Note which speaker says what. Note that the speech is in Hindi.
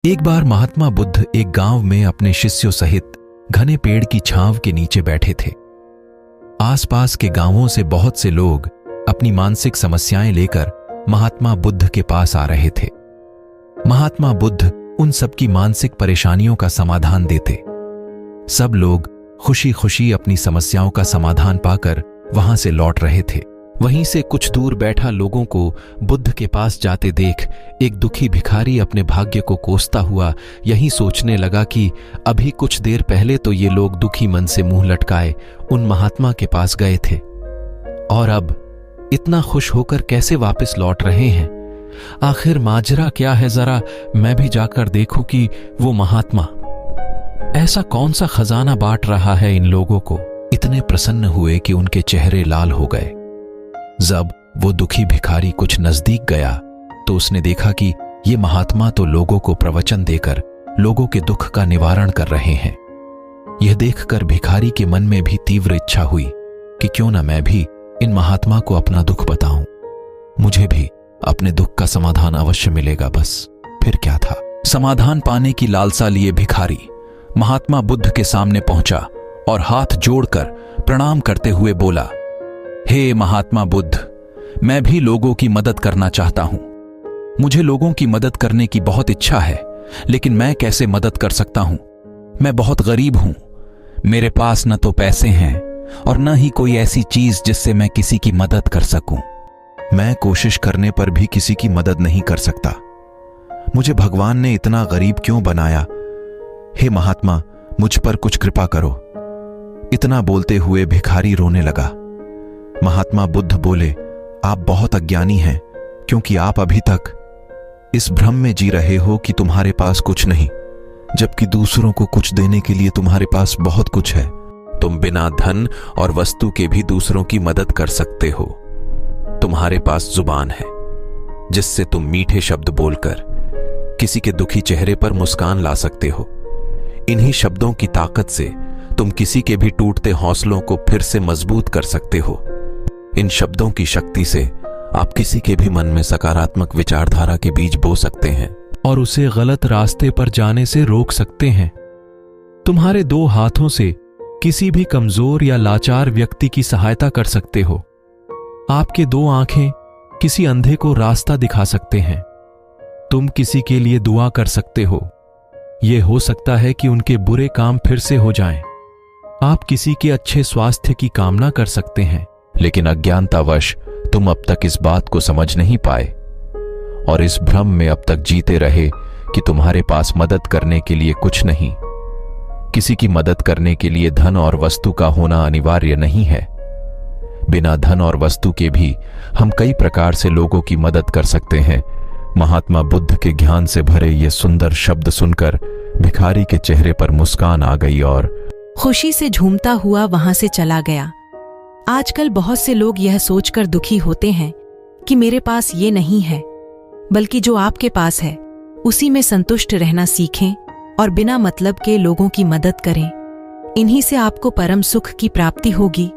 Speaker 1: एक बार महात्मा बुद्ध एक गांव में अपने शिष्यों सहित घने पेड़ की छांव के नीचे बैठे थे। आसपास के गांवों से बहुत से लोग अपनी मानसिक समस्याएं लेकर महात्मा बुद्ध के पास आ रहे थे। महात्मा बुद्ध उन सबकी मानसिक परेशानियों का समाधान देते। सब लोग खुशी खुशी अपनी समस्याओं का समाधान पाकर वहां से लौट रहे थे। वहीं से कुछ दूर बैठा लोगों को बुद्ध के पास जाते देख एक दुखी भिखारी अपने भाग्य को कोसता हुआ यही सोचने लगा कि अभी कुछ देर पहले तो ये लोग दुखी मन से मुंह लटकाए उन महात्मा के पास गए थे और अब इतना खुश होकर कैसे वापस लौट रहे हैं। आखिर माजरा क्या है, जरा मैं भी जाकर देखूं कि वो महात्मा ऐसा कौन सा खजाना बांट रहा है इन लोगों को। इतने प्रसन्न हुए कि उनके चेहरे लाल हो गए। जब वो दुखी भिखारी कुछ नजदीक गया तो उसने देखा कि ये महात्मा तो लोगों को प्रवचन देकर लोगों के दुख का निवारण कर रहे हैं। यह देखकर भिखारी के मन में भी तीव्र इच्छा हुई कि क्यों ना मैं भी इन महात्मा को अपना दुख बताऊं, मुझे भी अपने दुख का समाधान अवश्य मिलेगा। बस फिर क्या था। समाधान पाने की लालसा लिए भिखारी महात्मा बुद्ध के सामने पहुंचा और हाथ जोड़कर प्रणाम करते हुए बोला, हे महात्मा बुद्ध, मैं भी लोगों की मदद करना चाहता हूं। मुझे लोगों की मदद करने की बहुत इच्छा है, लेकिन मैं कैसे मदद कर सकता हूं। मैं बहुत गरीब हूं। मेरे पास न तो पैसे हैं और न ही कोई ऐसी चीज जिससे मैं किसी की मदद कर सकूं। मैं कोशिश करने पर भी किसी की मदद नहीं कर सकता। मुझे भगवान ने इतना गरीब क्यों बनाया। हे महात्मा, मुझ पर कुछ कृपा करो। इतना बोलते हुए भिखारी रोने लगा। महात्मा बुद्ध बोले, आप बहुत अज्ञानी हैं, क्योंकि आप अभी तक इस भ्रम में जी रहे हो कि तुम्हारे पास कुछ नहीं, जबकि दूसरों को कुछ देने के लिए तुम्हारे पास बहुत कुछ है। तुम बिना धन और वस्तु के भी दूसरों की मदद कर सकते हो। तुम्हारे पास जुबान है जिससे तुम मीठे शब्द बोलकर किसी के दुखी चेहरे पर मुस्कान ला सकते हो। इन्हीं शब्दों की ताकत से तुम किसी के भी टूटते हौसलों को फिर से मजबूत कर सकते हो। इन शब्दों की शक्ति से आप किसी के भी मन में सकारात्मक विचारधारा के बीज बो सकते हैं
Speaker 2: और उसे गलत रास्ते पर जाने से रोक सकते हैं। तुम्हारे दो हाथों से किसी भी कमजोर या लाचार व्यक्ति की सहायता कर सकते हो। आपके दो आंखें किसी अंधे को रास्ता दिखा सकते हैं। तुम किसी के लिए दुआ कर सकते हो। यह हो सकता है कि उनके बुरे काम फिर से हो जाएं। आप किसी के अच्छे स्वास्थ्य की कामना कर सकते हैं।
Speaker 1: लेकिन अज्ञानतावश तुम अब तक इस बात को समझ नहीं पाए और इस भ्रम में अब तक जीते रहे कि तुम्हारे पास मदद करने के लिए कुछ नहीं। किसी की मदद करने के लिए धन और वस्तु का होना अनिवार्य नहीं है। बिना धन और वस्तु के भी हम कई प्रकार से लोगों की मदद कर सकते हैं। महात्मा बुद्ध के ज्ञान से भरे ये सुंदर शब्द सुनकर भिखारी के चेहरे पर मुस्कान आ गई और
Speaker 3: खुशी से झूमता हुआ वहां से चला गया। आजकल बहुत से लोग यह सोचकर दुखी होते हैं कि मेरे पास ये नहीं है, बल्कि जो आपके पास है उसी में संतुष्ट रहना सीखें और बिना मतलब के लोगों की मदद करें। इन्हीं से आपको परम सुख की प्राप्ति होगी।